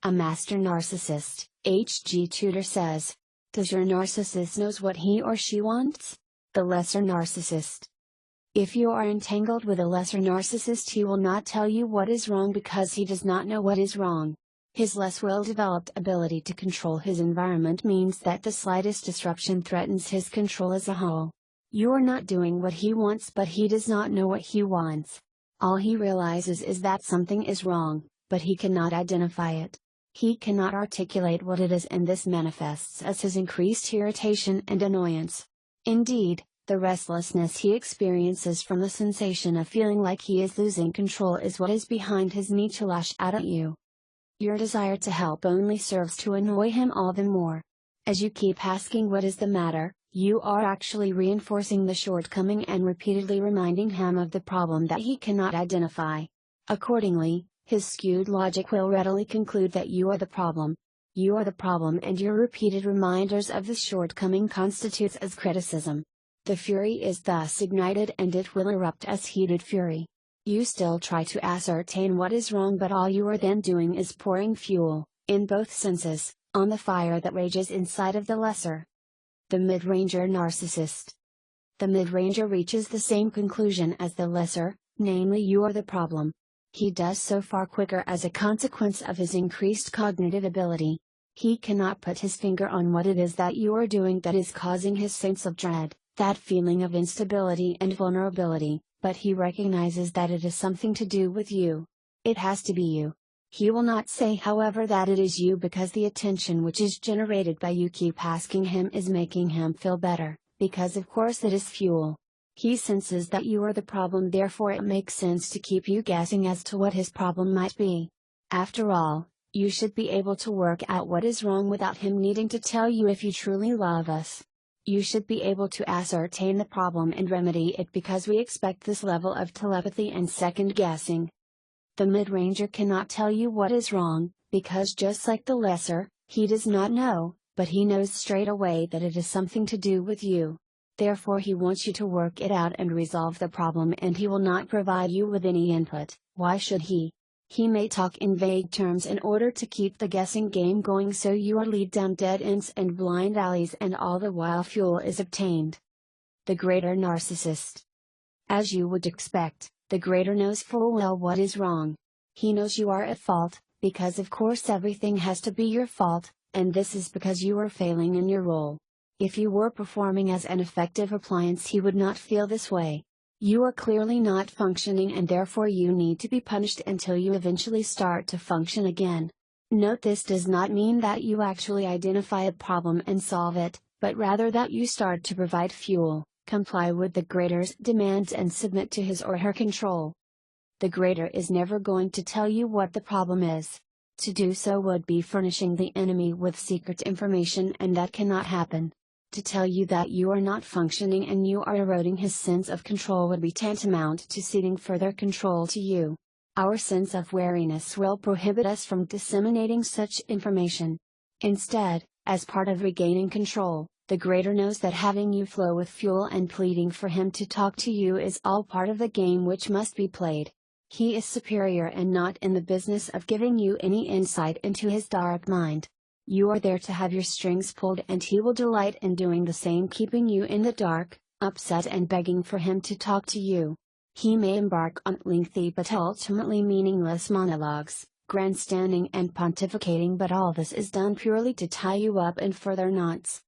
A master narcissist, H.G. Tudor says. Does your narcissist knows what he or she wants? The lesser narcissist. If you are entangled with a lesser narcissist, he will not tell you what is wrong because he does not know what is wrong. His less well-developed ability to control his environment means that the slightest disruption threatens his control as a whole. You are not doing what he wants, but he does not know what he wants. All he realizes is that something is wrong, but he cannot identify it. He cannot articulate what it is, and this manifests as his increased irritation and annoyance. Indeed, the restlessness he experiences from the sensation of feeling like he is losing control is what is behind his need to lash out at you. Your desire to help only serves to annoy him all the more. As you keep asking what is the matter, you are actually reinforcing the shortcoming and repeatedly reminding him of the problem that he cannot identify. Accordingly, his skewed logic will readily conclude that you are the problem. You are the problem, and your repeated reminders of the shortcoming constitutes as criticism. The fury is thus ignited, and it will erupt as heated fury. You still try to ascertain what is wrong, but all you are then doing is pouring fuel, in both senses, on the fire that rages inside of the lesser. The mid-ranger narcissist. The mid-ranger reaches the same conclusion as the lesser, namely you are the problem. He does so far quicker as a consequence of his increased cognitive ability. He cannot put his finger on what it is that you are doing that is causing his sense of dread, that feeling of instability and vulnerability, but he recognizes that it is something to do with you. It has to be you. He will not say, however, that it is you, because the attention which is generated by you keep asking him is making him feel better, because of course it is fuel. He senses that you are the problem, therefore it makes sense to keep you guessing as to what his problem might be. After all, you should be able to work out what is wrong without him needing to tell you if you truly love us. You should be able to ascertain the problem and remedy it, because we expect this level of telepathy and second guessing. The mid-ranger cannot tell you what is wrong, because just like the lesser, he does not know, but he knows straight away that it is something to do with you. Therefore he wants you to work it out and resolve the problem, and he will not provide you with any input. Why should he? He may talk in vague terms in order to keep the guessing game going, so you are led down dead ends and blind alleys, and all the while fuel is obtained. The greater narcissist. As you would expect, the greater knows full well what is wrong. He knows you are at fault, because of course everything has to be your fault, and this is because you are failing in your role. If you were performing as an effective appliance, he would not feel this way. You are clearly not functioning, and therefore you need to be punished until you eventually start to function again. Note, this does not mean that you actually identify a problem and solve it, but rather that you start to provide fuel, comply with the greater's demands, and submit to his or her control. The greater is never going to tell you what the problem is. To do so would be furnishing the enemy with secret information, and that cannot happen. To tell you that you are not functioning and you are eroding his sense of control would be tantamount to ceding further control to you. Our sense of wariness will prohibit us from disseminating such information. Instead, as part of regaining control, the greater knows that having you flow with fuel and pleading for him to talk to you is all part of the game which must be played. He is superior and not in the business of giving you any insight into his dark mind. You are there to have your strings pulled, and he will delight in doing the same, keeping you in the dark, upset and begging for him to talk to you. He may embark on lengthy but ultimately meaningless monologues, grandstanding and pontificating, but all this is done purely to tie you up in further knots.